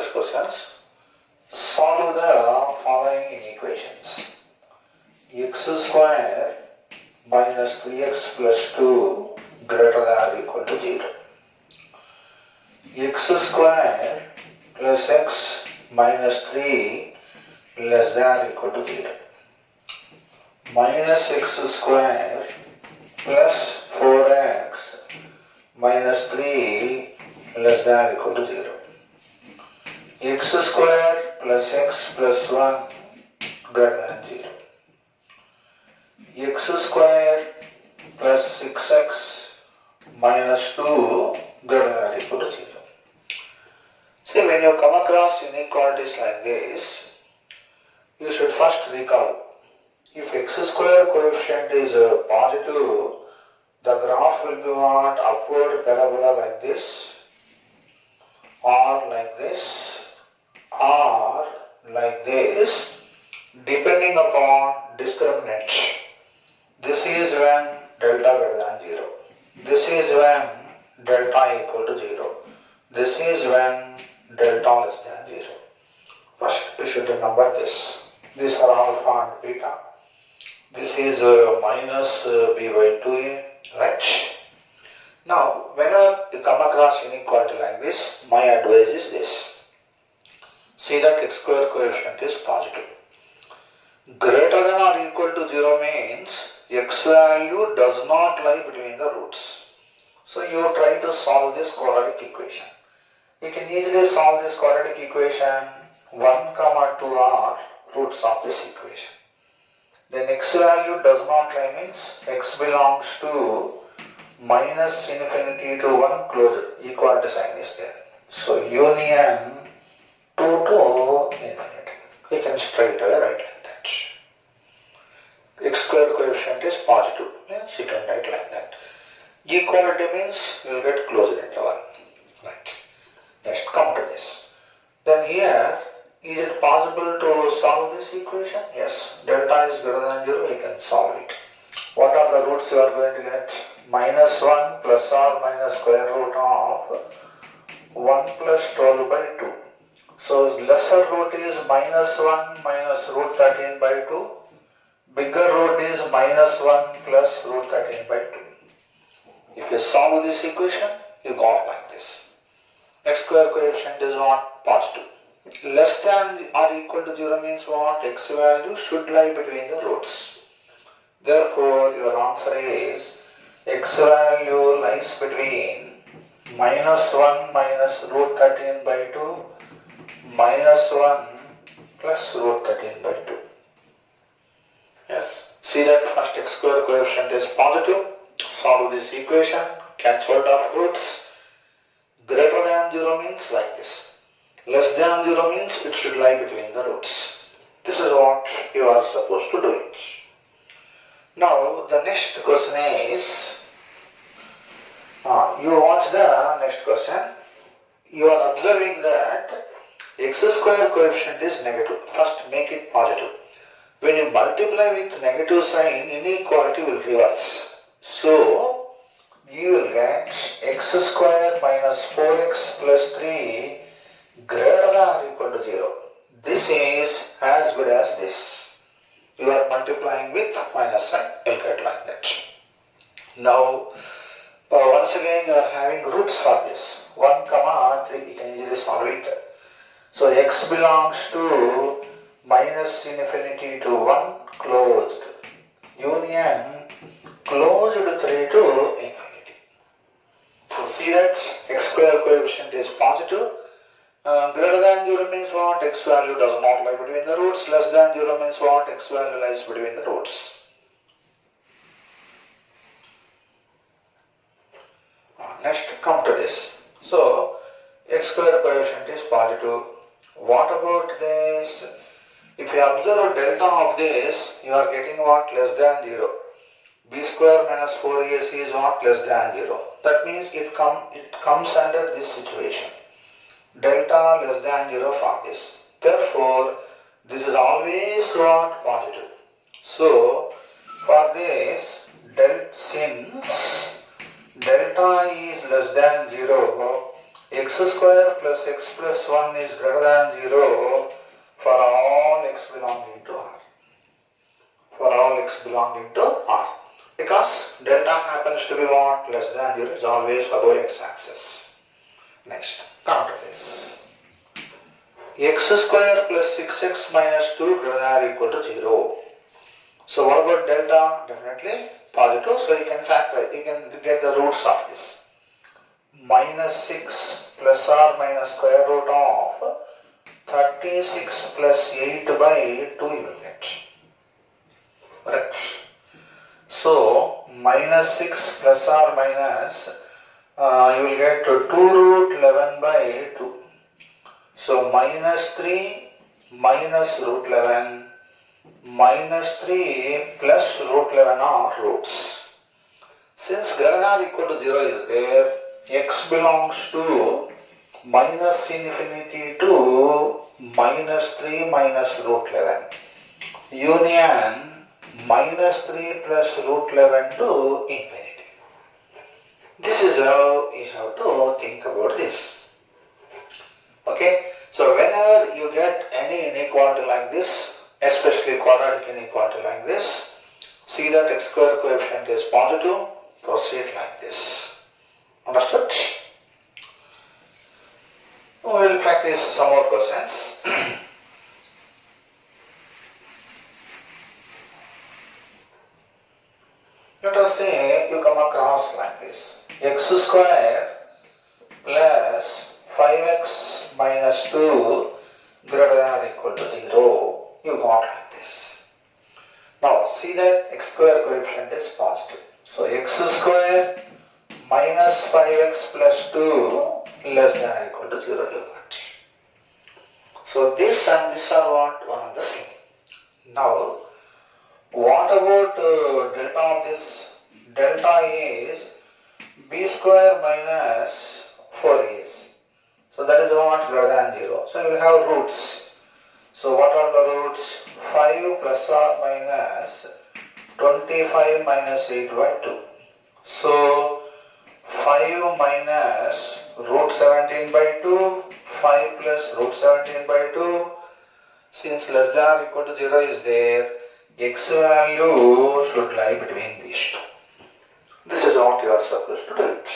these questions. Solve the following equations. X square minus 3x plus 2 greater than or equal to 0. X square plus x minus 3 less than or equal to 0. Minus x square plus 4x minus 3 less than or equal to 0. X square plus x plus 1 greater than 0. X square plus 6x minus 2 greater than or equal to 0. See, when you come across inequalities like this, you should first recall. If x square coefficient is positive, the graph will be what? Upward parabola like this, or like this, or like this, depending upon discriminant. This is when delta greater than 0. This is when delta equal to 0. This is when delta less than 0. First, we should remember this. These are alpha and beta. This is minus b by 2a, right? Now, whenever you come across inequality like this, my advice is this. See that x square coefficient is positive. Greater than or equal to 0 means x value does not lie between the roots. So you try to solve this quadratic equation. You can easily solve this quadratic equation. 1, 2 are roots of this equation. Then x value does not lie means x belongs to minus infinity to 1 closed. Equality sign is there. So union 2 to infinity. We can straight away write like that. X square coefficient is positive, means you can write like that. Equality means you will get closed interval. Right. Let's come to this. Then here, is it possible to solve this equation? Yes. Delta is greater than 0, we can solve it. What are the roots you are going to get? Minus 1 plus or minus square root of 1 plus 12 by 2. So lesser root is minus 1 minus root 13 by 2. Bigger root is minus 1 plus root 13 by 2. If you solve this equation, you got like this. X square coefficient is what? Positive. Less than or equal to 0 means what? X value should lie between the roots. Therefore, your answer is x value lies between minus 1 minus root 13 by 2 minus 1 plus root 13 by 2. Yes. See that first x square coefficient is positive. Solve this equation. Catch hold of roots. Greater than 0 means like this. Less than 0 means it should lie between the roots. This is what you are supposed to do it. Now the next question is, you watch the next question. You are observing that x square coefficient is negative. First make it positive. When you multiply with negative sign, inequality will reverse. So you will get x square minus 4x plus 3 greater than or equal to 0. This is as good as this. You are multiplying with minus sign, you will get like that. Now, once again you are having roots for this. 1, 3, you can easily solve it. So x belongs to minus infinity to 1 closed. Union closed 3 to infinity. So see that x square coefficient is positive. Greater than 0 means what? X value does not lie between the roots. Less than 0 means what? X value lies between the roots. Next, come to this. So, x square coefficient is positive. What about this? If you observe delta of this, you are getting what? Less than 0. B square minus 4ac is what? Less than 0. That means it comes under this situation. Delta less than 0 for this. Therefore, this is always what? Positive. So, for this, since delta is less than 0, x square plus x plus 1 is greater than 0 for all x belonging to R. For all x belonging to R. Because delta happens to be what? Less than 0 is always above x-axis. Next, come to this. X square plus 6x minus 2 greater than or equal to 0. So what about delta? Definitely positive. So you can factor, you can get the roots of this. Minus 6 plus or minus square root of 36 plus 8 by 2 you will get. Correct. So minus 6 plus or minus you will get 2 root 11 by 2. So minus 3 minus root 11 minus 3 plus root 11 are roots. Since greater than or equal to 0 is there, x belongs to minus infinity to minus 3 minus root 11. Union minus 3 plus root 11 to infinity. This is how you have to think about this. Okay, so whenever you get any inequality like this, especially quadratic inequality like this, see that x square coefficient is positive, proceed like this. Understood? We will practice some more questions. Let us say you come across like this. X square plus 5x minus 2 greater than or equal to 0. You got like this. Now see that x square coefficient is positive. So x square minus 5x plus 2 less than or equal to 0 you got. So this and this are what? One and the same. Now what about delta of this? Delta is b square minus 4ac. So that is what? Greater than 0. So you will have roots. So what are the roots? 5 plus or minus 25 minus 8 by 2. So 5 minus root 17 by 2, 5 plus root 17 by 2. Since less than or equal to 0 is there, x value should lie between these two. This is what you are supposed to do it.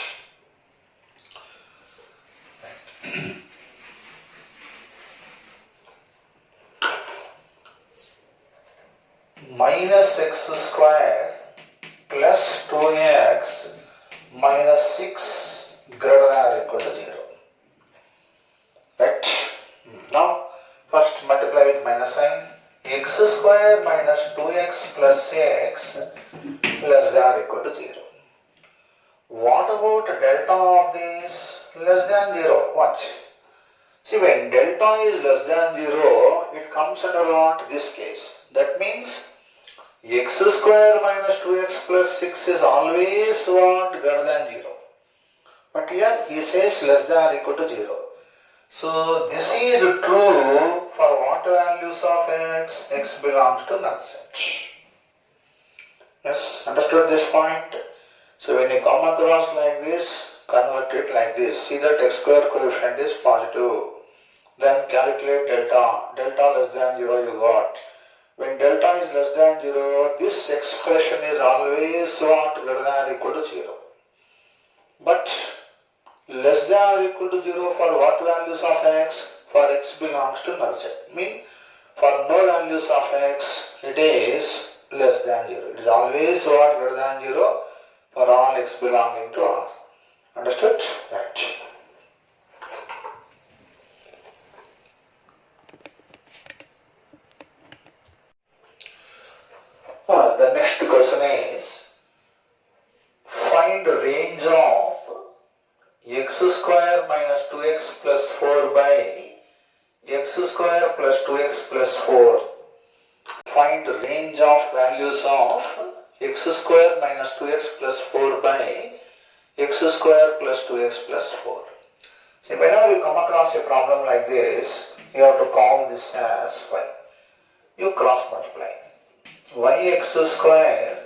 Minus x square plus 2x minus 6 greater than or equal to 0. Right? Now, first multiply with minus sign. X square minus 2x plus x less than or equal to 0. What about delta of this? Less than 0. Watch. See, when delta is less than 0, it comes under what? This case. That means x square minus 2x plus 6 is always what? Greater than 0. But here he says less than or equal to 0. So this is true for what values of x? X belongs to null set. Yes, understood this point? So when you come across like this, convert it like this. See that x square coefficient is positive. Then calculate delta. Delta less than 0 you got. When delta is less than 0, this expression is always what? Greater than or equal to 0. But less than or equal to 0 for what values of x? For x belongs to null set. Mean for no values of x, it is less than 0. It is always what? Greater than 0 for all x belonging to R. Understood? Right. The next question is, find the range of x square minus 2x plus 4 by x square plus 2x plus 4. Find the range of values of x square minus 2x plus 4 by x square plus 2x plus 4. See, whenever you come across a problem like this, you have to call this as y. You cross multiply. Yx square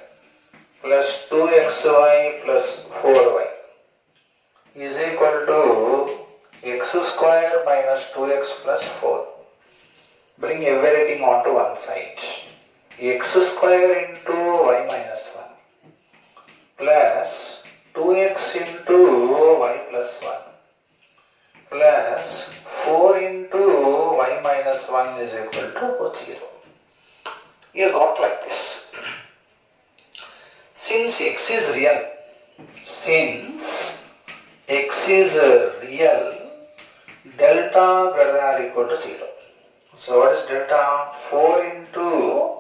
plus 2xy plus 4y is equal to x square minus 2x plus 4. Bring everything onto one side. X square into y minus 1 plus 2x into y plus 1 plus 4 into y minus 1 is equal to 0. You got like this. Since x is real, delta greater than or equal to 0. So what is delta? 4 into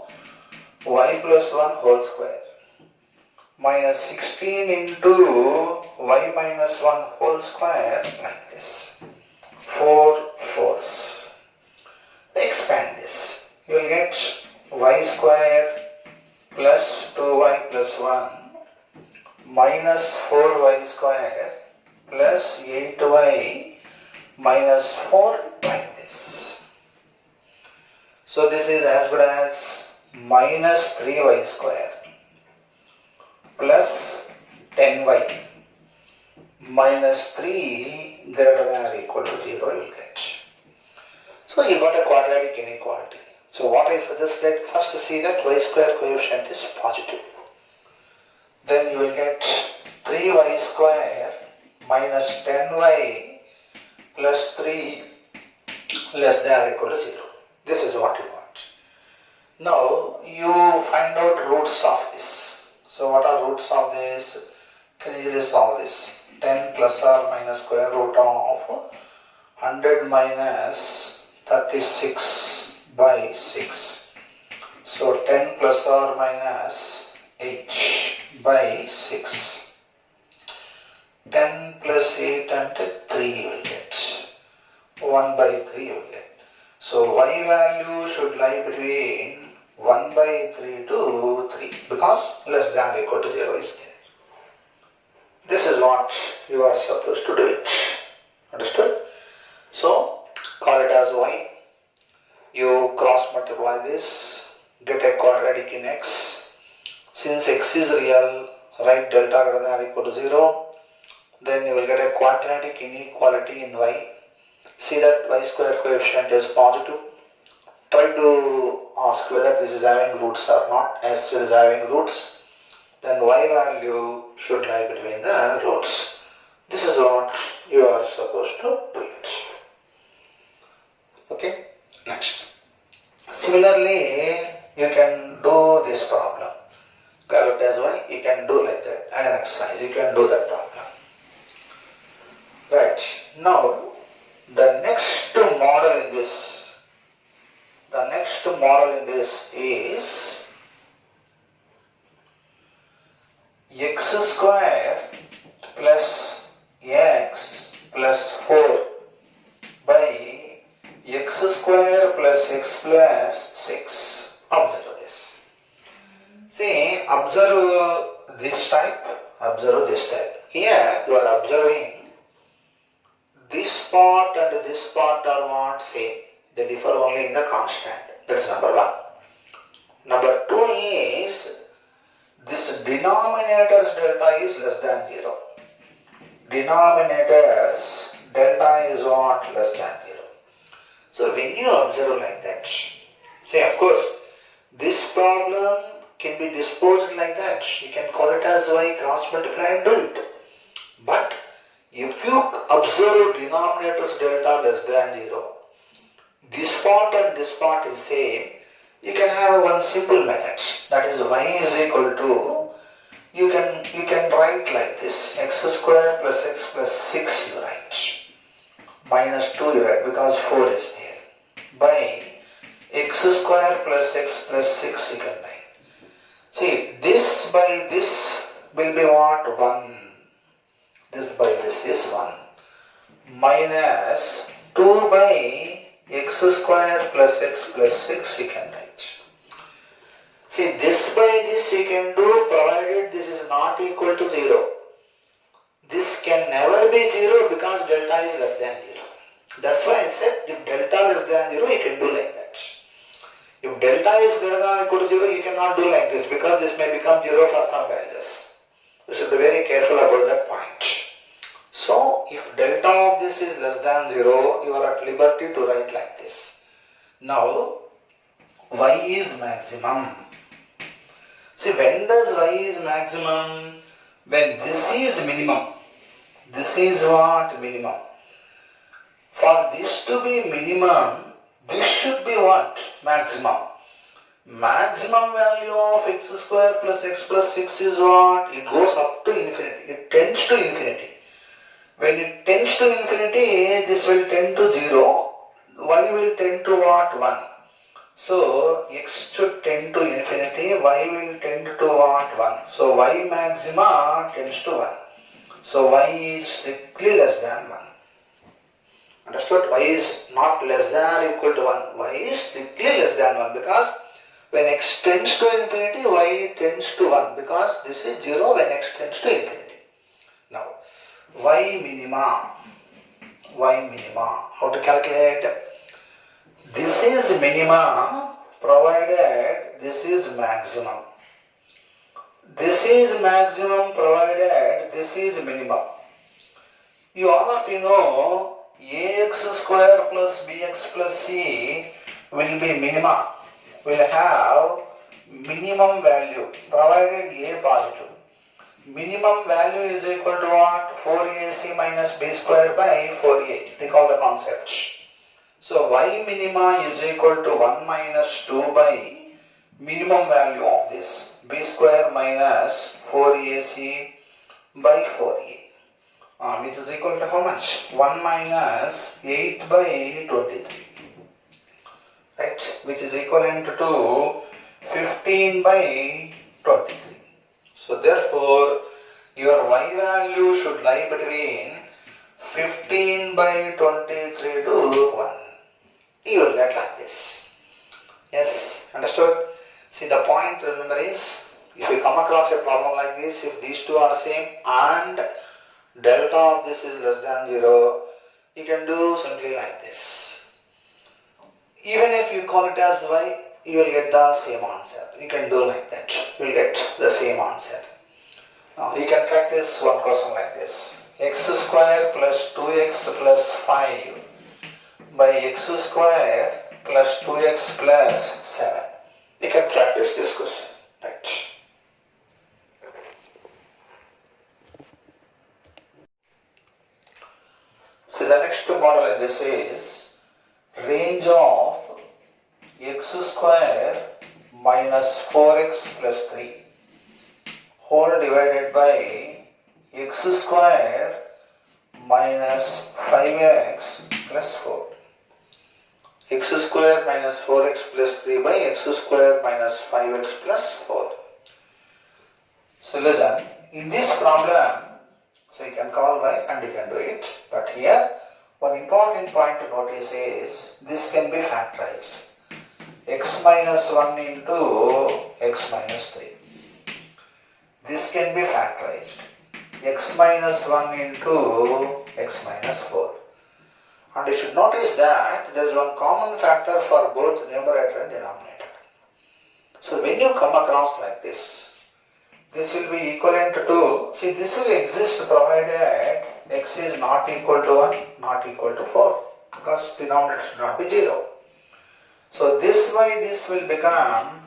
y plus 1 whole square minus 16 into y minus 1 whole square, like this. 4 fourths. Expand this. You will get y square plus 2y plus 1 minus 4y square plus 8y minus 4, like this. So this is as good as minus 3y square plus 10y minus 3 greater than or equal to 0 you will get. So you got a quadratic inequality. So what I suggested, first to see that y square coefficient is positive. Then you will get 3y square minus 10y plus 3 less than or equal to 0. This is what you want. Now you find out roots of this. So what are roots of this? Can you easily solve this? 10 plus or minus square root of 100 minus 36 by 6. So 10 plus or minus 8 by 6. 10 plus 8 and 3 you will get. 1 by 3 you will get. So y value should lie between 1 by 3 to 3 because less than or equal to 0 is there. This is what you are supposed to do it. Understood? So call it as y. You cross multiply this, get a quadratic in x. Since x is real, write delta greater than or equal to 0. Then you will get a quadratic inequality in y. See that y square coefficient is positive. Try to ask whether this is having roots or not. As it is having roots, then y value should lie between the roots. This is what you are supposed to do it. Okay, next. Similarly, you can do this problem. Calculate as y, you can do like that. And an exercise, you can do that problem. Right, now the next model in this is x square plus x plus 4 by x square plus x plus 6. Observe this. See, observe this type, observe this type. Here you are observing this part and this part are what? Same. They differ only in the constant. That's number 1. Number 2 is this denominator's delta is less than 0. Denominator's delta is what? Less than 0. So when you observe like that, say of course this problem can be disposed like that. You can call it as y, cross multiply and do it. But if you observe denominator's delta less than 0, this part and this part is same, you can have one simple method, that is y is equal to, you can write like this, x square plus x plus 6 you write, minus 2 you write because 4 is there, by x square plus x plus 6 you can write. See, this by this will be what? 1. This by this is 1 minus 2 by x square plus x plus 6 you can write. See, this by this you can do provided this is not equal to 0. This can never be 0 because delta is less than 0. That's why I said if delta less than 0 you can do like that. If delta is greater than or equal to 0 you cannot do like this because this may become 0 for some values. You should be very careful about that point. So if delta of this is less than 0, you are at liberty to write like this. Now y is maximum. See, when does y is maximum? When this is minimum. This is what? Minimum. For this to be minimum, this should be what? Maximum. Maximum value of x square plus x plus 6 is what? It goes up to infinity. It tends to infinity. When it tends to infinity, this will tend to 0. Y will tend to what? 1. So, x should tend to infinity. Y will tend to what? 1. So, y maxima tends to 1. So, y is strictly less than 1. Understood? Y is not less than or equal to 1. Y is strictly less than 1 because when x tends to infinity, y tends to 1 because this is 0 when x tends to infinity. Now, y minima. How to calculate? This is minima provided this is maximum. This is maximum provided this is minimum. You all of you know ax square plus bx plus c will be minima. Will have minimum value provided a positive. Minimum value is equal to what? 4ac minus b square by 4a. Recall the concept. So y minima is equal to 1 minus 2 by minimum value of this b square minus 4ac by 4a, which is equal to how much? 1 minus 8 by 23, right, which is equivalent to 15 by 23. So therefore your y value should lie between 15 by 23 to 1. You will get like this. Yes, understood? See, the point, remember, is if you come across a problem like this, if these two are same and delta of this is less than 0, you can do simply like this. Even if you call it as y, you will get the same answer. You can do like that. You will get the same answer. Now, you can practice one question like this. X square plus 2x plus 5 by x square plus 2x plus 7. You can practice this question, right? So the next model in this is range of x square minus 4x plus 3 whole divided by x square minus 5x plus 4. X square minus 4x plus 3 by x square minus 5x plus 4. So listen, in this problem, so you can call y and you can do it. But here, one important point to notice is, this can be factorized. X minus 1 into x minus 3. This can be factorized. X minus 1 into x minus 4. And you should notice that there is one common factor for both numerator and denominator. So when you come across like this will be equivalent to, see, this will exist provided x is not equal to 1, not equal to 4, because denominator should not be 0. So this way this will become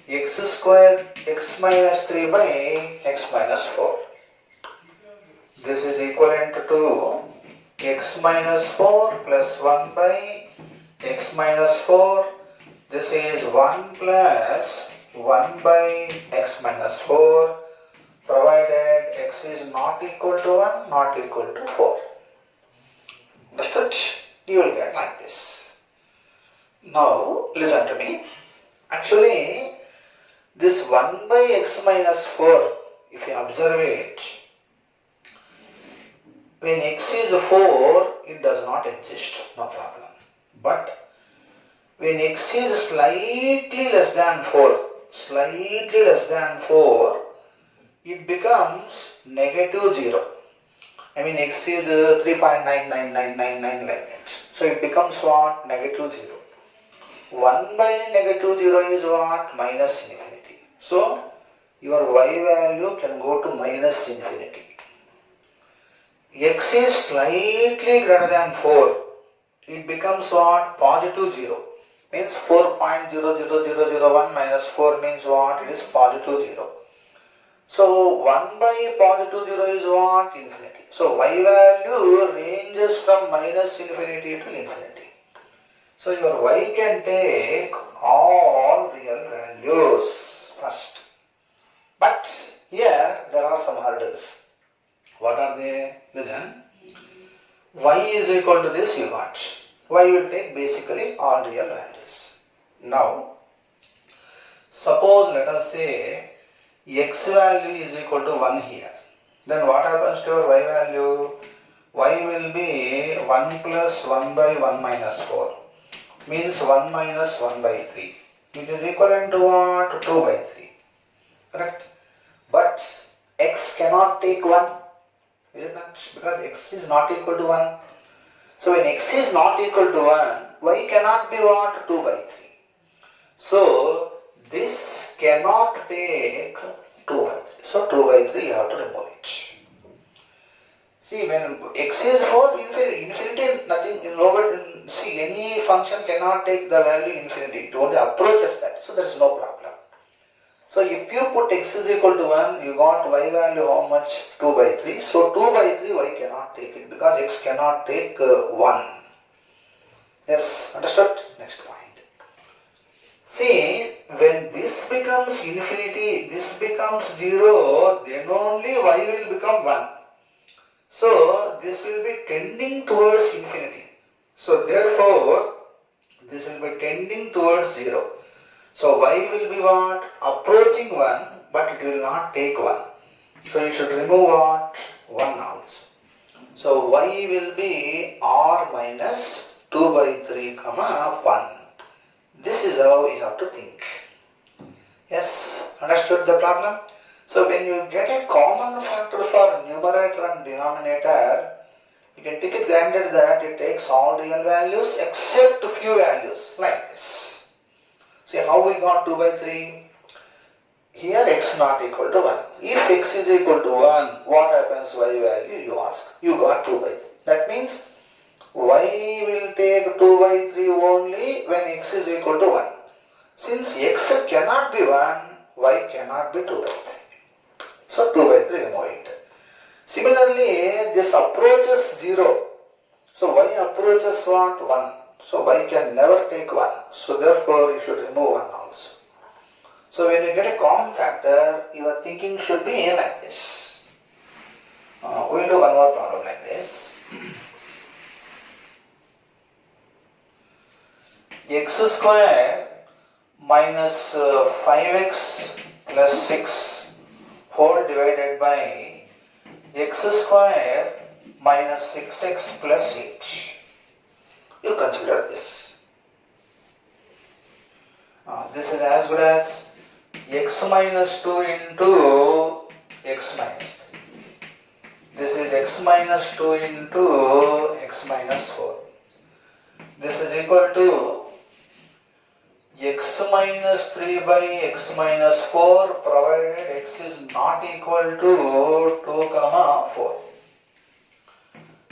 x square x minus 3 by x minus 4. This is equivalent to x minus 4 plus 1 by x minus 4. This is 1 plus 1 by x minus 4 provided x is not equal to 1, not equal to 4. Understood? You will get like this. Now listen to me. Actually this 1 by x minus 4, if you observe it, when x is 4, it does not exist, no problem. But when x is slightly less than 4, it becomes negative 0. I mean x is 3.99999 like that. So it becomes what? Negative 0. 1 by negative 0 is what? Minus infinity. So your y value can go to minus infinity. x is slightly greater than 4, it becomes what? Positive 0. Means 4.00001 minus 4 means what? It is positive 0. So 1 by positive 0 is what? Infinity. So y value ranges from minus infinity to infinity. So your y can take all real values first. But here there are some hurdles. What are they? Listen. Y is equal to this you got. Y will take basically all real values. Now, suppose let us say x value is equal to 1 here. Then what happens to your y value? Y will be 1 plus 1 by 1 minus 4. Means 1 minus 1 by 3. Which is equivalent to what? 2 by 3. Correct? But x cannot take 1. Is it not? Because x is not equal to 1. So when x is not equal to 1, y cannot be what? 2 by 3. So this cannot take 2 by 3. So 2 by 3 you have to remove it. See, when x is 4, infinity, nothing, nobody, see, any function cannot take the value infinity. It only approaches that. So there is no problem. So if you put x is equal to 1, you got y value how much? 2 by 3. So 2 by 3 y cannot take it because x cannot take 1. Yes, understood? Next point. See, when this becomes infinity, this becomes 0, then only y will become 1. So this will be tending towards infinity. So therefore, this will be tending towards 0. So y will be what? Approaching 1, but it will not take 1. So you should remove what? 1 also. So y will be r minus 2 by 3 comma 1. This is how you have to think. Yes, understood the problem? So when you get a common factor for numerator and denominator, you can take it granted that it takes all real values except few values like this. See how we got 2 by 3? Here x not equal to 1. If x is equal to 1, what happens y value? You ask. You got 2 by 3. That means y will take 2 by 3 only when x is equal to 1. Since x cannot be 1, y cannot be 2 by 3. So 2 by 3 remove it. Similarly, this approaches 0. So y approaches what? 1. So y can never take 1. So therefore you should remove 1 also. So when you get a common factor, your thinking should be like this. We'll do one more problem like this. X square minus 5x plus 6 whole divided by x square minus 6x plus 8. You consider this. This is as good as x minus 2 into x minus 3. This is x minus 2 into x minus 4. This is equal to x minus 3 by x minus 4 provided x is not equal to 2 comma 4.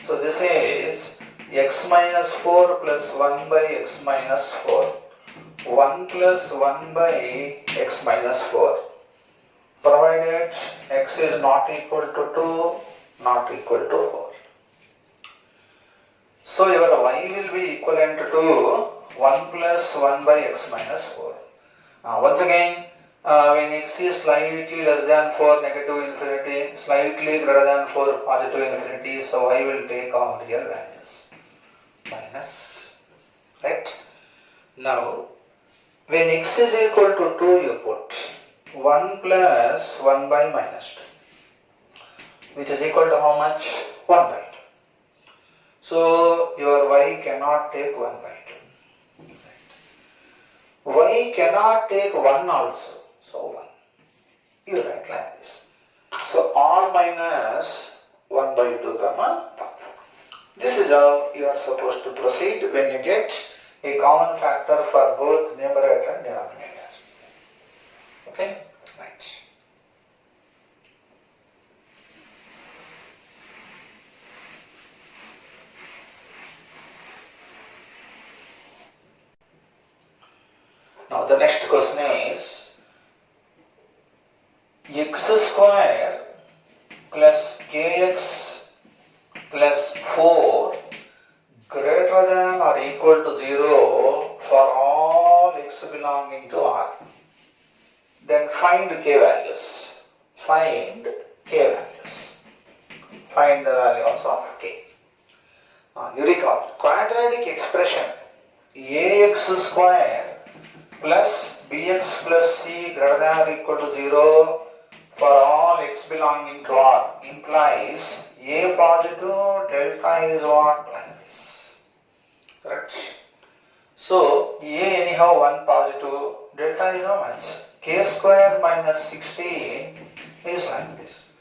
So this is x minus 4 plus 1 by x minus 4. 1 plus 1 by x minus 4. Provided x is not equal to 2, not equal to 4. So your y will be equivalent to 1 plus 1 by x minus 4. Once again, when x is slightly less than 4, negative infinity, slightly greater than 4, positive infinity, so y will take all real values. Minus. Right? Now, when x is equal to 2, you put 1 plus 1 by minus 2, which is equal to how much? 1 by 2. So, your y cannot take 1 by 2. Y cannot take 1 also. So 1. You write like this. So r minus 1 by 2 comma 1. This is how you are supposed to proceed when you get a common factor for both numerator and denominator. Okay? Right. Now the next question is x square plus kx plus 4 greater than or equal to 0 for all x belonging to R. Then find k values. Find k values. Find the values of k. You recall, quadratic expression ax square plus bx plus c greater than or equal to 0 for all x belonging to R implies a positive, delta is what? Like this. Correct? So, a anyhow 1 positive, delta is how much? K square minus 16 is like this.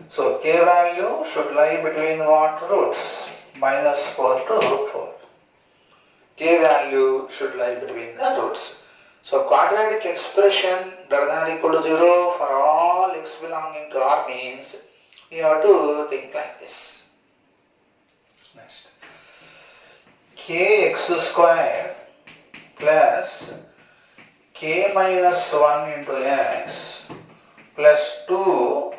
So, k value should lie between what roots? Minus 4 to root 4. K value should lie between the roots. So, quadratic expression greater than or equal to 0 for all x belonging to R means you have to think like this. Next. Kx square plus k minus 1 into x plus 2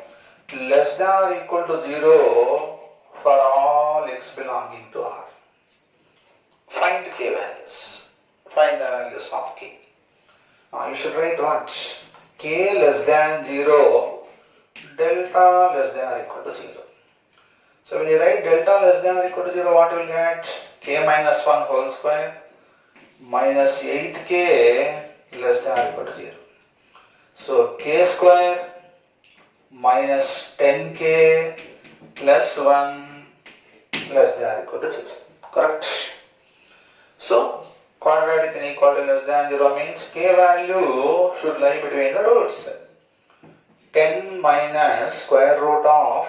less than or equal to 0 for all x belonging to R. Find k values. Find the values of k. Now you should write what? K less than 0, delta less than or equal to 0. So when you write delta less than or equal to 0, what you will get? K minus 1 whole square minus 8k less than or equal to 0. So k square minus 10k plus 1 less than or equal to 0. Correct? So quadratic inequality less than 0 means k value should lie between the roots. 10 minus square root of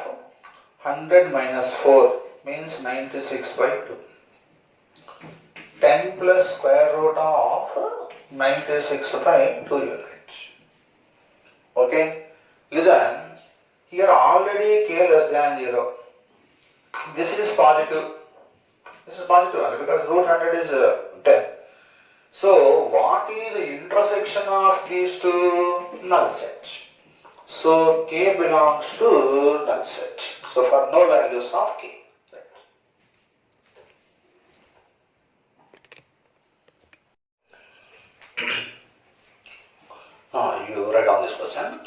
100 minus 4 means 96 by 2. 10 plus square root of 96 by 2 units. Okay? Listen, here already k less than 0. This is positive. This is positive only because root 100 is 10. So, what is the intersection of these two? Null set. So, k belongs to null set. So, for no values of k. Now, you write down this question.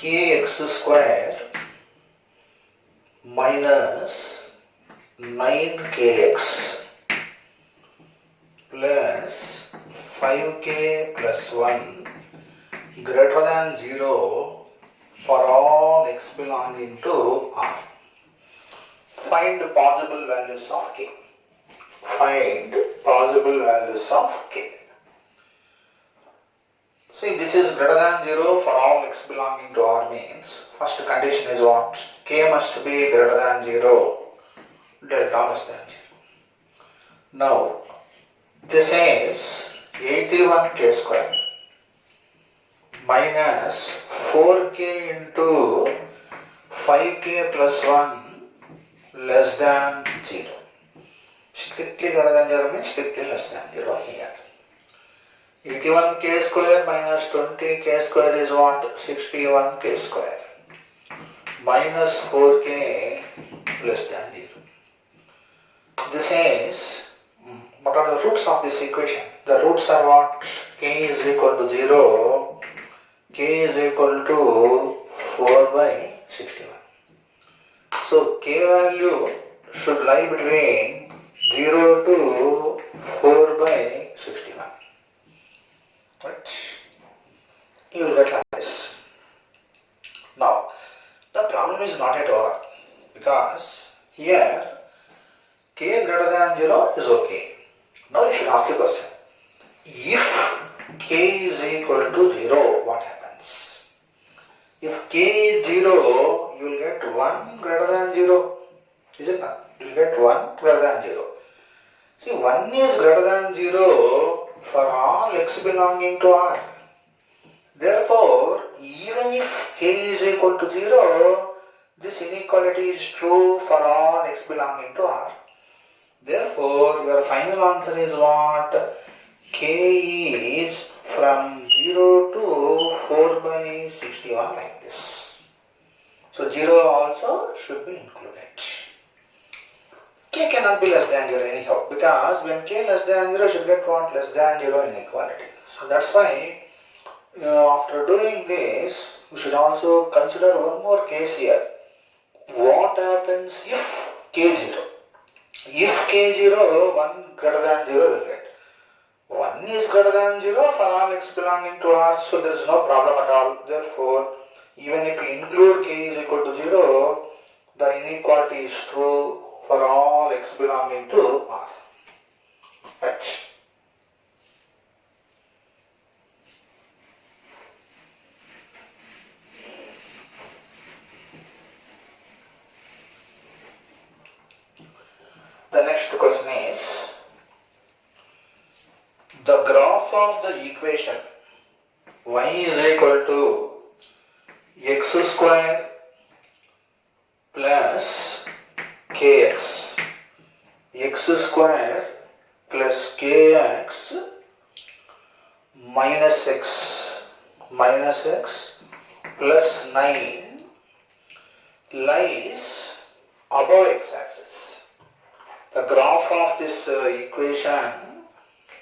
Kx square minus 9kx plus 5k plus 1 greater than 0 for all x belonging to R. Find possible values of k. Find possible values of k. See, this is greater than 0 for all x belonging to R means first condition is what? K must be greater than 0, delta less than 0. Now, this is 81k square minus 4k into 5k plus 1 less than 0. Strictly greater than 0 means strictly less than 0 here. 81k square minus 20k square is what? 61k square minus 4k less than 0. This is, what are the roots of this equation? The roots are what? K is equal to 0, k is equal to 4 by 61. So k value should lie between 0 to 4 by 61. Right? You will get like this. Now, the problem is not at all because here k greater than 0 is okay. Now you should ask the question. If k is equal to 0, what happens? If k is 0, you will get 1 greater than 0. Is it not? You will get 1 greater than 0. See, 1 is greater than 0 for all x belonging to R. Therefore, even if k is equal to 0, this inequality is true for all x belonging to R. Therefore, your final answer is what? K is from 0 to 4 by 61 like this. So 0 also should be included. K cannot be less than 0 anyhow, because when k less than 0 should get what? Less than 0 inequality. So that's why after doing this, we should also consider one more case here. What happens if k0? If k0, 1 greater than 0 will get. 1 is greater than 0 for all x belonging to R, so there is no problem at all. Therefore, even if we include k is equal to 0, the inequality is true for all x belonging to R. Right. The next question is, the graph of the equation y is equal to x square plus kx, x square plus kx minus x plus 9 lies above x-axis. The graph of this equation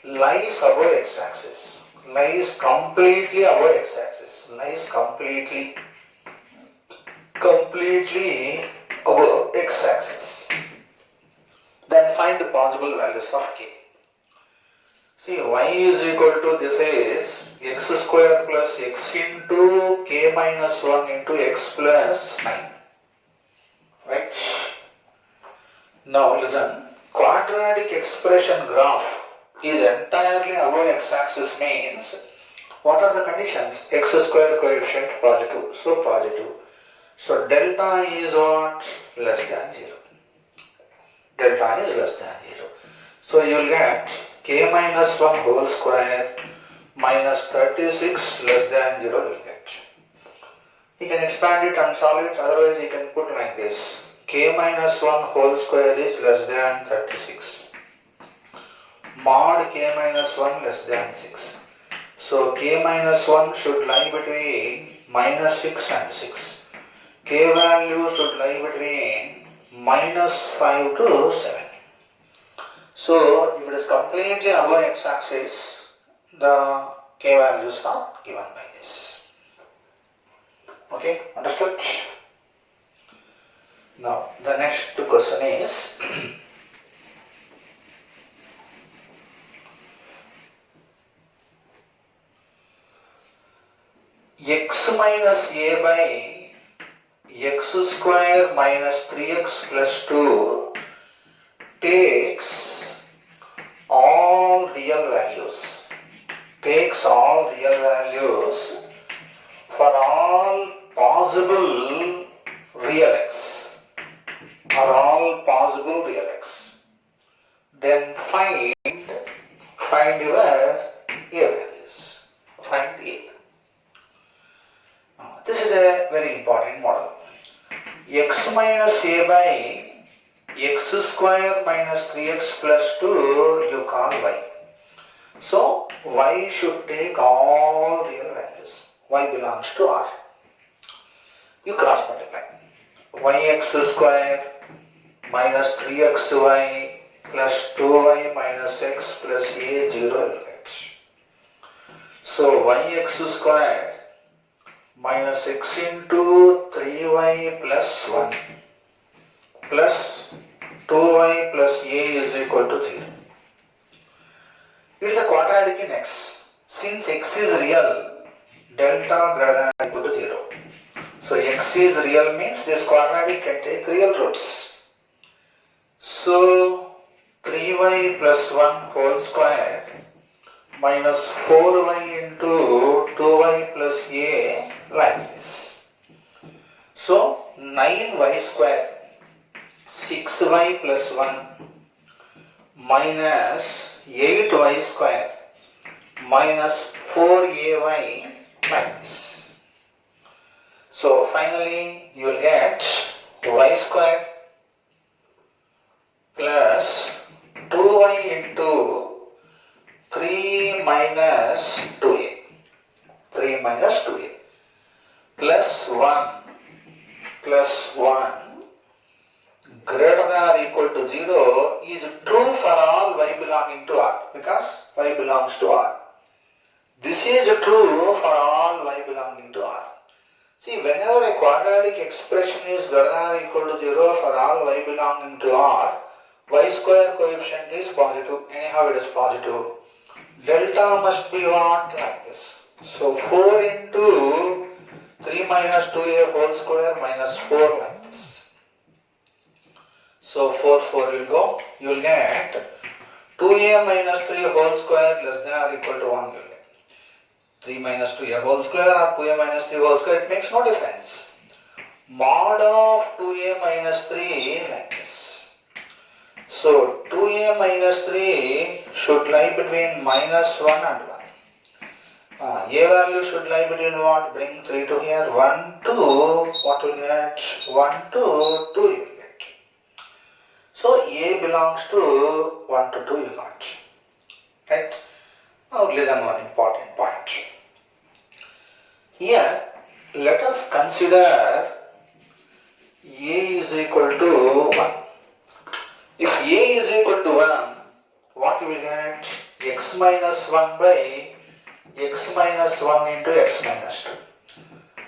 lies above x-axis, lies completely above x-axis, lies completely above x-axis. Then find the possible values of k. See, y is equal to, this is x square plus x into k minus 1 into x plus 9. Right? Now listen, quadratic expression graph is entirely above x-axis means, what are the conditions? X square coefficient positive, so positive. So delta is what? Less than 0. Delta is less than 0. So you will get k minus 1 whole square minus 36 less than 0 you will get. You can expand it and solve it, otherwise you can put like this. K minus 1 whole square is less than 36. Mod k minus 1 less than 6. So k minus 1 should lie between minus 6 and 6. K value should lie between minus 5 to 7. So if it is completely above x-axis, the k values are given by this. Okay, understood? Now the next question is, x minus a by x square minus 3x plus 2 takes all real values. Takes all real values for all possible real x. For all possible real x. Then find your a values. Find a. This is a very important model. X minus a by x square minus 3x plus 2 you call y. So y should take all real values. Y belongs to R. You cross multiply. Yx square minus 3xy plus 2y minus x plus a 0 will get. So yx square minus x into 3y plus 1 plus 2y plus a is equal to 0. It is a quadratic in x. Since x is real, delta greater than or equal to 0. So x is real means this quadratic can take real roots. So 3y plus 1 whole square minus 4y into 2y plus a like this. So 9y square 6y plus 1 minus 8y square minus 4ay like this. So finally you will get y square plus 2y into 3 minus 2a. 3 minus 2a plus 1 greater than or equal to 0 is true for all y belonging to R, because y belongs to R. This is true for all y belonging to R. See, whenever a quadratic expression is greater than or equal to 0 for all y belonging to R, y square coefficient is positive. Anyhow, it is positive. Delta must be what? Like this. So 4 into 3 minus 2a whole square minus 4 like this. So 4 will go. You will get 2a minus 3 whole square less than or equal to 1 you will get. 3 minus 2a whole square or 2a minus 3 whole square, it makes no difference. Mod of 2a minus 3 like this. So 2a minus 3 should lie between minus 1 and 1. A value should lie between what? Bring 3 to here. 1, 2. What will you get? 1, 2, 2 you will get. So A belongs to 1 to 2 you got. Right? Now listen one important point. Here let us consider A is equal to 1. If A is equal to 1, what you will get? X minus 1 by x minus 1 into x minus 2,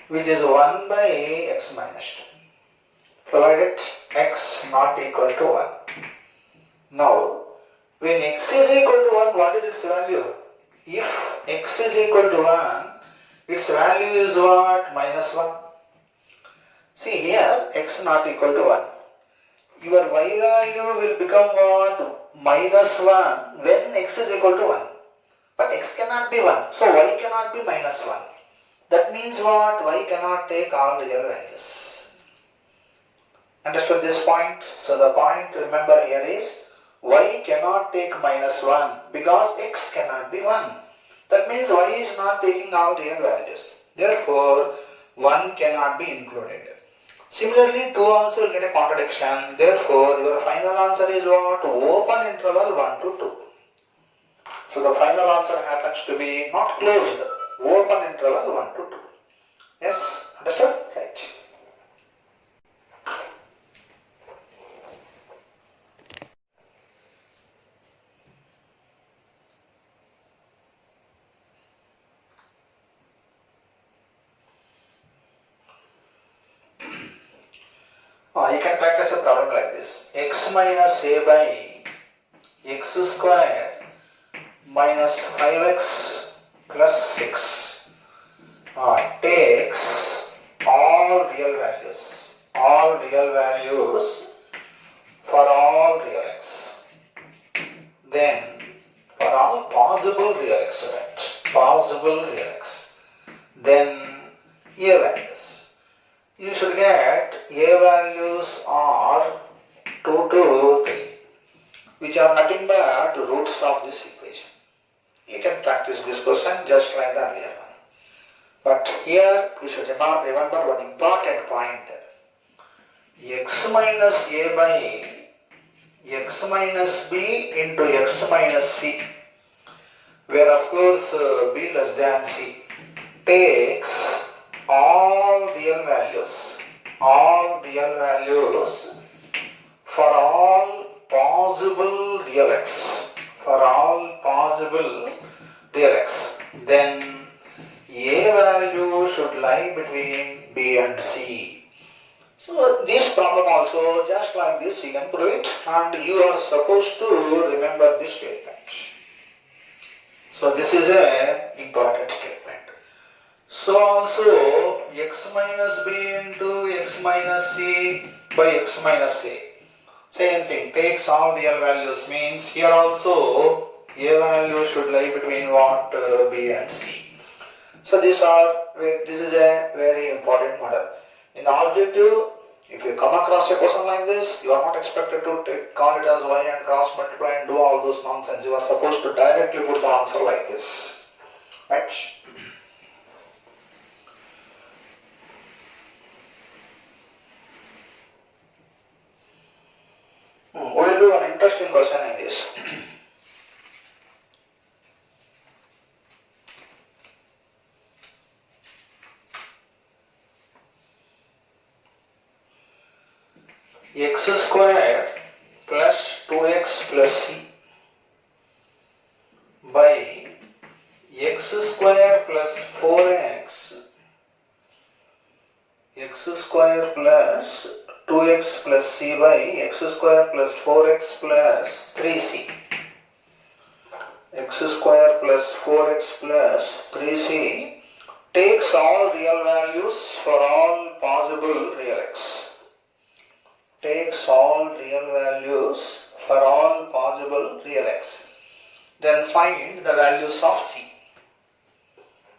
which is 1 by x minus 2, provided x not equal to 1. Now, when x is equal to 1, what is its value? If x is equal to 1, its value is what? Minus 1. See here, x not equal to 1. Your y value will become what? Minus 1 when x is equal to 1. But x cannot be 1, so y cannot be minus 1. That means what? Y cannot take all real values. Understood this point? So the point remember here is y cannot take minus 1 because x cannot be 1. That means y is not taking all real values. Therefore, 1 cannot be included. Similarly, 2 also will get a contradiction. Therefore, your final answer is what? Open interval 1 to 2. So the final answer happens to be not closed, open interval 1 to 2. Yes, understood? Right. You can practice a problem like this. X minus a by x square minus 5x plus 6 takes all real values for all real x. Then for all possible real x, right? Possible real x. Then a values. You should get a values are 2 to 3, which are nothing but roots of this equation. You can practice this question just like the earlier one. But here you should remember one important point. X minus a by x minus b into x minus c, where of course b less than c, takes all real values for all possible real x, then a value should lie between b and c. So this problem also, just like this, you can prove it, and you are supposed to remember this statement. So this is an important statement. So also x minus b into x minus c by x minus a. Same thing, takes all real values, means here also a value should lie between what? B and c. So this is a very important model. In the objective, if you come across a question like this, you are not expected to call it as y and cross multiply and do all those nonsense. You are supposed to directly put the answer like this. Right? interesting question in this. X square plus 2x plus c by x square plus 4x, x square plus 2x plus c by x square plus 4x plus 3c, x square plus 4x plus 3c takes all real values for all possible real x. Takes all real values for all possible real x. Then find the values of c.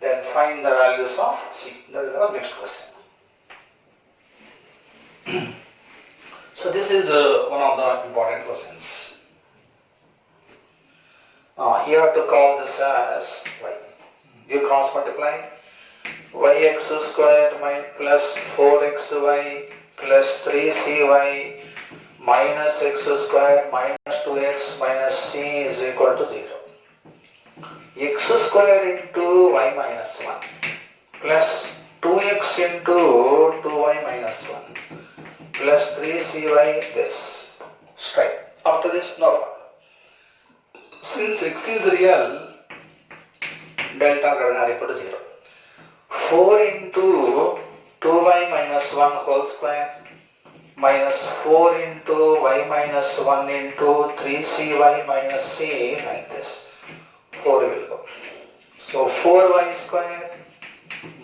Then find the values of c. That is our next question. So this is one of the important questions. You have to call this as y. You cross multiply yx square plus 4xy plus 3cy minus x square minus 2x minus c is equal to 0. X square into y minus 1 plus 2x into 2y minus 1 plus 3cy this. Straight. After this, no problem. Since x is real, delta greater than or equal to 0. 4 into 2y minus 1 whole square minus 4 into y minus 1 into 3cy minus c, like this. 4 will go. So 4y square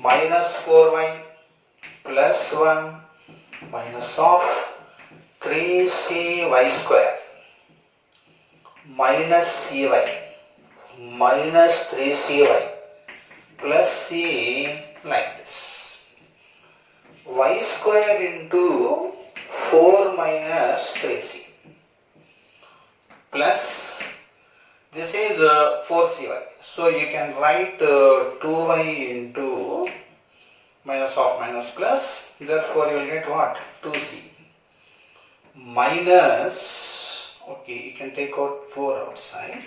minus 4y plus 1 minus of 3cy square minus cy minus 3cy plus c, like this. Y square into 4 minus 3c plus this is 4cy. So you can write 2y into minus of minus plus, therefore you will get what? 2c minus, okay, you can take out 4 outside,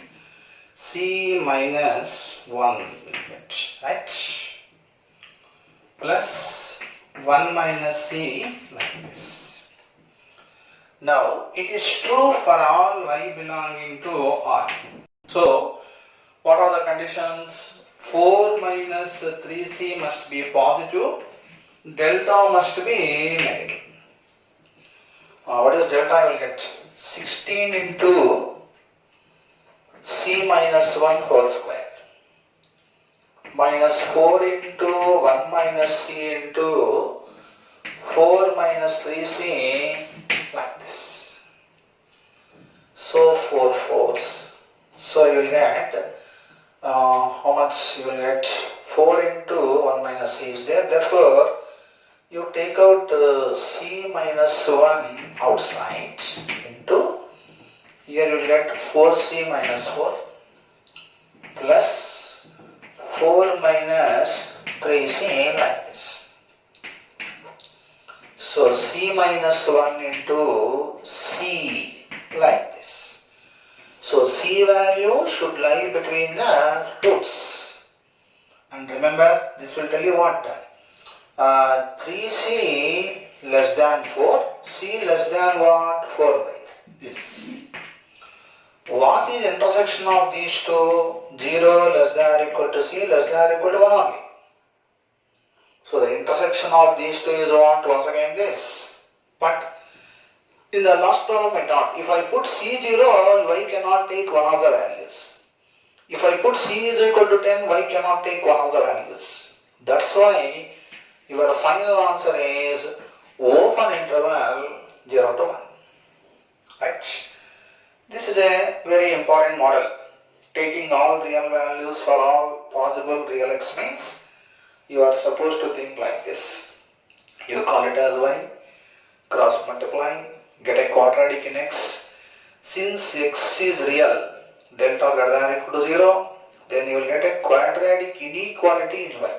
c minus 1 will get, right? Plus 1 minus c, like this. Now it is true for all y belonging to R. So what are the conditions? 4 minus 3c must be positive, delta must be negative. What is delta? I will get 16 into c minus 1 whole square minus 4 into 1 minus c into 4 minus 3c, like this. So 4 fours. So you will get how much? You will get 4 into 1 minus c is there. Therefore, you take out c minus 1 outside into, here you will get 4c minus 4 plus 4 minus 3c, like this. So c minus 1 into c, like this. So c value should lie between the roots. And remember, this will tell you what? 3c less than 4, c less than what? 4 by this. What is intersection of these two? 0 less than or equal to c less than or equal to 1 only. So the intersection of these two is what? Once again this. But in the last problem I taught, if I put c0, y cannot take one of the values. If I put c is equal to 10, y cannot take one of the values. That's why your final answer is open interval 0 to 1. Right? This is a very important model. Taking all real values for all possible real x means you are supposed to think like this. You call it as y, cross multiply, get a quadratic in x. Since x is real, delta greater than or equal to 0, then you will get a quadratic inequality in y.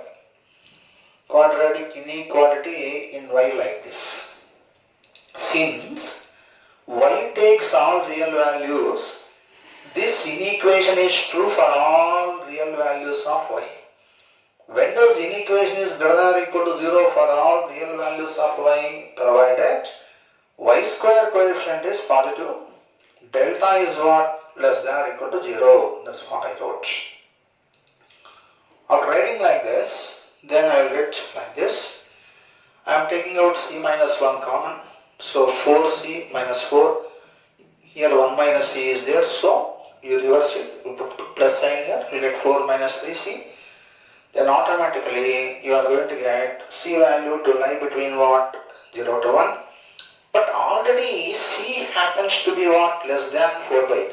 Quadratic inequality in y like this. Since y takes all real values. This inequation is true for all real values of y. When does inequation is greater than or equal to 0 for all real values of y? Provided y square coefficient is positive, delta is what? Less than or equal to 0. That's what I wrote. After writing like this, then I will get like this. I am taking out c minus 1 common. So 4c minus 4. Here 1 minus c is there. So you reverse it. You put plus sign here. You get 4 minus 3c. Then automatically you are going to get c value to lie between what? 0 to 1. But already c happens to be what? Less than 4 by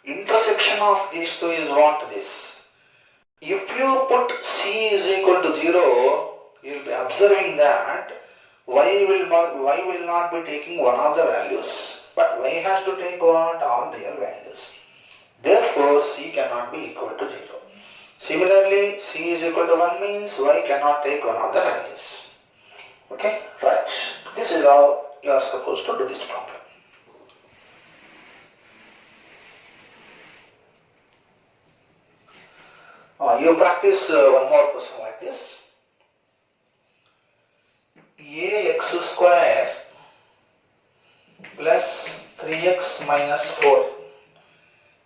3. Intersection of these two is what? This. If you put c is equal to 0, you will be observing that y will not be taking one of the values, but y has to take what? All real values. Therefore, c cannot be equal to 0. Similarly, c is equal to 1 means y cannot take one of the values. Okay, right. This is how you are supposed to do this problem. You practice one more question like this. Ax square plus 3x minus 4.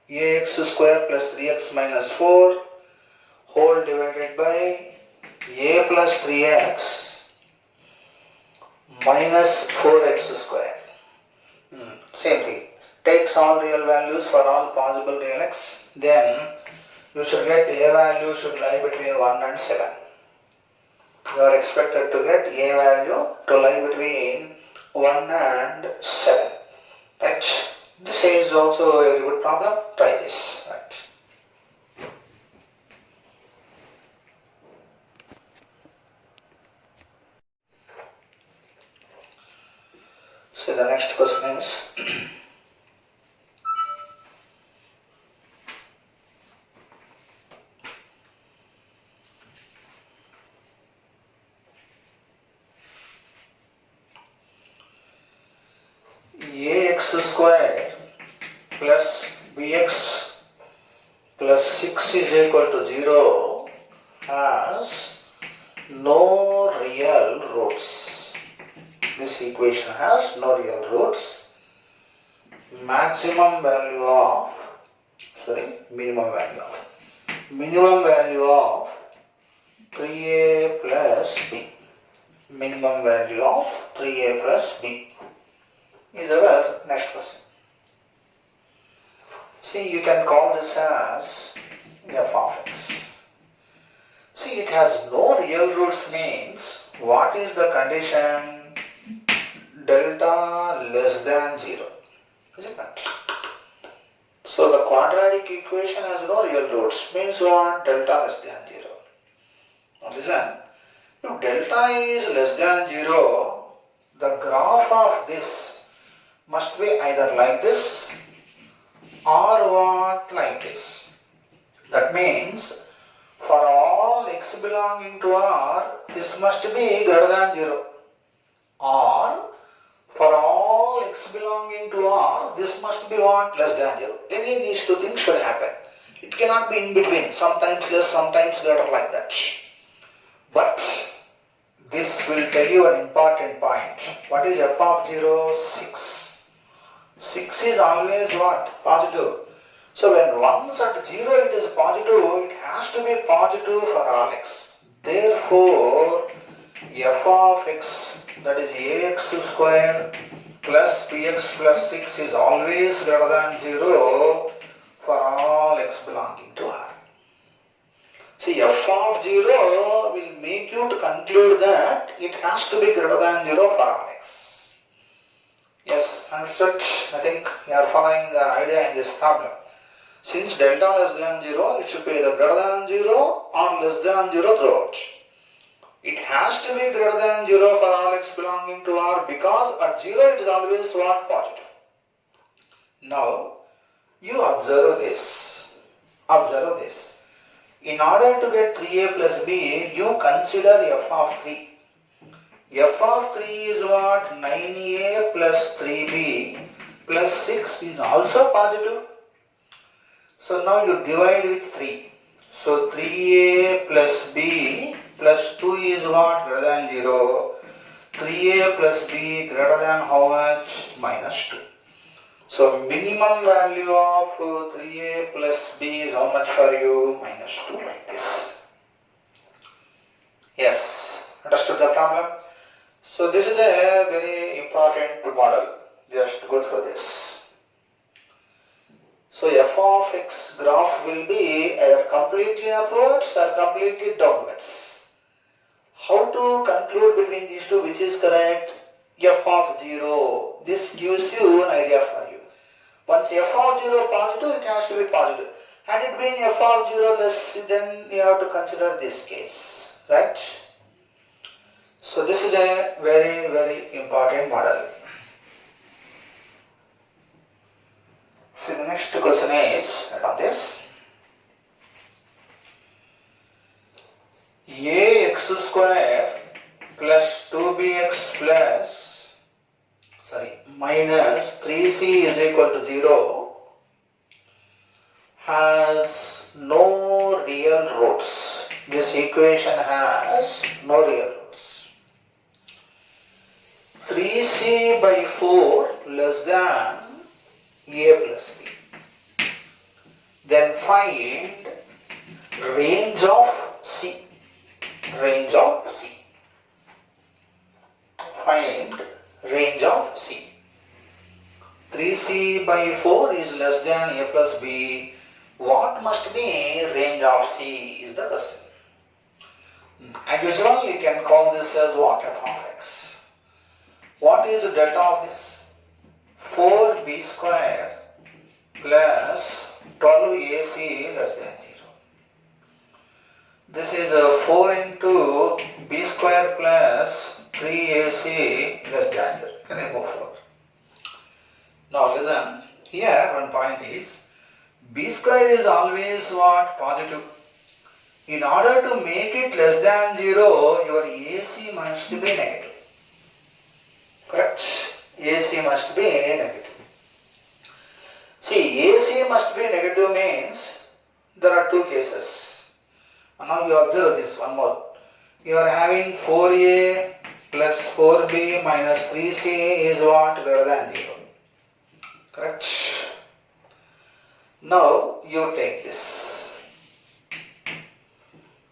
Ax square plus 3x minus 4 whole divided by a plus 3x minus 4x square. Same thing. Takes all real values for all possible real x. Then you should get a value should lie between 1 and 7. You are expected to get a value to lie between 1 and 7. Right? This is also a very good problem. Try this. Right? So the next question is ax square plus bx plus 6 is equal to 0 has no real roots. This equation has no real roots. Minimum value of 3a plus b. Minimum value of 3a plus b is our next question. See, you can call this as f of x. See, it has no real roots means what is the condition? Delta less than 0. Is it not? So the quadratic equation has no real roots means what? Delta less than 0. Now listen, if delta is less than 0, the graph of this must be either like this or what? Like this. That means for all x belonging to R, this must be greater than 0. Or for all x belonging to R, this must be what? Less than 0. Any of these two things should happen. It cannot be in between, sometimes less, sometimes greater, like that. But this will tell you an important point. What is f of 0? 6. 6 is always what? Positive. So when once at 0 it is positive, it has to be positive for all x. Therefore, f of x, that is ax square plus bx plus 6 is always greater than 0 for all x belonging to R. See, f of 0 will make you to conclude that it has to be greater than 0 for all x. Yes, understood. I think you are following the idea in this problem. Since delta less than 0, it should be either greater than 0 or less than 0 throughout. It has to be greater than 0 for all x belonging to R because at 0 it is always what? Positive. Now, you observe this. Observe this. In order to get 3a plus b, you consider f of 3. f of 3 is what? 9a plus 3b plus 6 is also positive. So now you divide with 3. So 3a plus b plus 2 is what? Greater than 0. 3a plus b greater than how much? Minus 2. So minimum value of 3a plus b is how much for you? Minus 2, like this. Yes, understood the problem? So this is a very important model. Just go through this. So f of x graph will be either completely upwards or completely downwards. How to conclude between these two which is correct? F of 0. This gives you an idea for you. Once f of 0 positive, it has to be positive. Had it been f of 0 less, then you have to consider this case. Right? So this is a very, very important model. So the next question is on this. Ax square plus 2bx plus minus 3c is equal to 0 has no real roots. This equation has no real roots. 3c by 4 less than a plus b. Then find range of c. Range of c. Find range of c. 3c by 4 is less than a plus b. What must be range of c is the question. As usual, you can call this as what? F of x. What is the delta of this? 4b square plus 12ac less than 0. This is 4 into b square plus 3ac less than 0. Can I go forward? Now listen, here one point is, b square is always what? Positive. In order to make it less than 0, your ac must be negative. Correct? AC must be negative. See, AC must be negative means there are two cases. And now you observe this one more. You are having 4a plus 4b minus 3c is what? Greater than 0. Correct? Now you take this.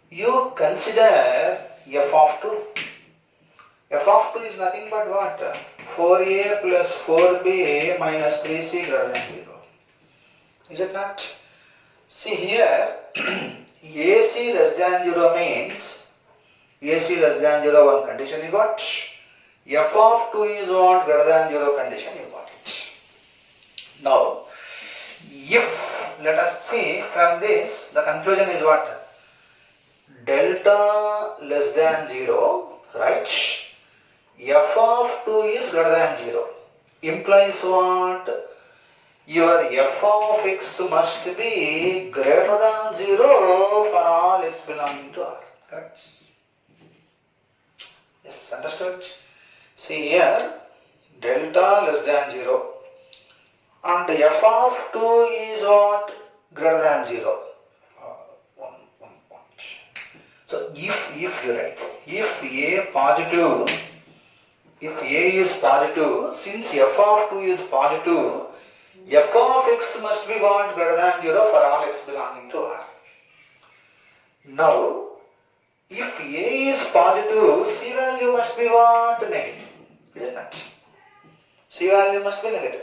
You consider f of 2. F of 2 is nothing but what? 4a plus 4b minus 3c greater than 0. Is it not? See here, AC less than 0 means AC less than 0 one condition you got. F of 2 is what? Greater than 0 condition you got it. Now, if let us see from this, the conclusion is what? Delta less than 0, right? F of 2 is greater than 0. Implies what? Your f of x must be greater than 0 for all x belonging to R. Correct? Yes, understood? See here, delta less than 0. And f of 2 is what? Greater than 0. One point. So if you write, if A positive, if A is positive, since f of 2 is positive, f of x must be what? Greater than 0 for all x belonging to R. Now, if A is positive, C value must be what? Negative. Isn't it? C value must be negative.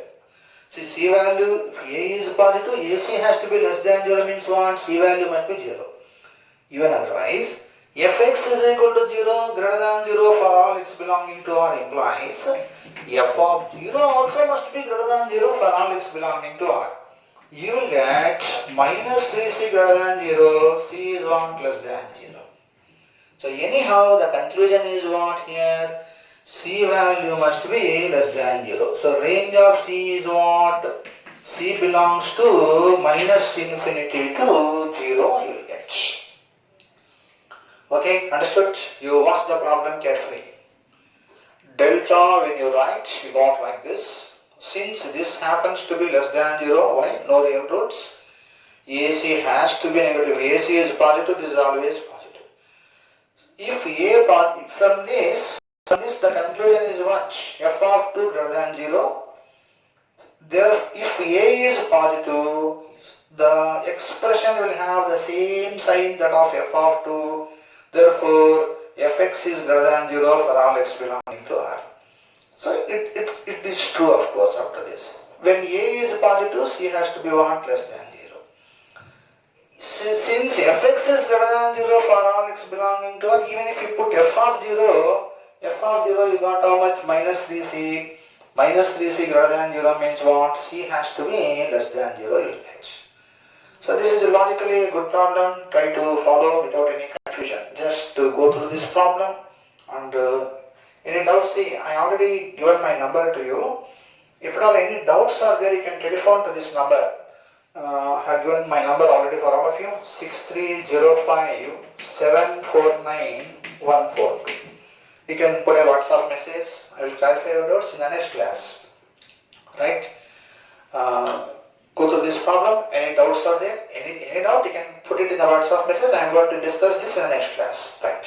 See, C value, if A is positive, AC has to be less than 0 means what? C value must be 0. Even otherwise, fx is equal to 0, greater than 0 for all x belonging to R implies f of 0 also must be greater than 0 for all x belonging to R. You will get minus 3c greater than 0, c is 1 less than 0. So anyhow the conclusion is what here? C value must be less than 0. So range of C is what? C belongs to minus infinity to 0 you will get. Okay, understood? You watch the problem carefully. delta when you write, you got like this. Since this happens to be less than 0, why? No real roots. AC has to be negative. AC is positive, this is always positive. If from this the conclusion is what? F of 2 greater than 0. There, if A is positive, the expression will have the same sign that of F of 2. Therefore, Fx is greater than 0 for all x belonging to R. So it is true, of course, after this. When A is positive, C has to be what? Less than 0. Since Fx is greater than 0 for all x belonging to R, even if you put F of 0, you got how much? Minus 3C. Minus 3C greater than 0 means what? C has to be less than 0, you will get. So this is logically a good problem. Try to follow without any confusion. Just to go through this problem and any doubts, see, I already given my number to you. If at all any doubts are there, you can telephone to this number. I have given my number already for all of you, 6305 74914. You can put a WhatsApp message. I will clarify your doubts in the next class. Right? Go through this problem. Any doubts are there? Any doubt, you can put it in the WhatsApp message. I am going to discuss this in the next class. Right?